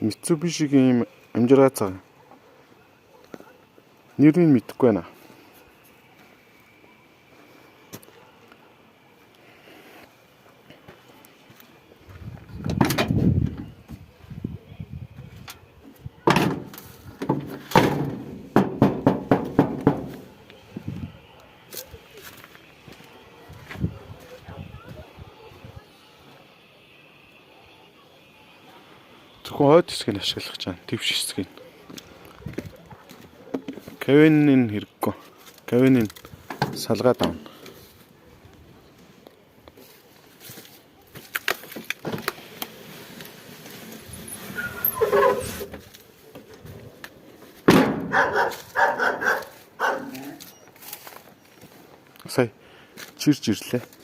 Mitsubishi-гийн ийм амжиргаа цаг. Нэрийг мэдэхгүй байна. Зөвхөн хойд хэсгийг ашиглах гэж байна. Твш хэсгийг. Кавенын хэрэггүй. Кавенын салгаад авна. Сая чирч ирлээ.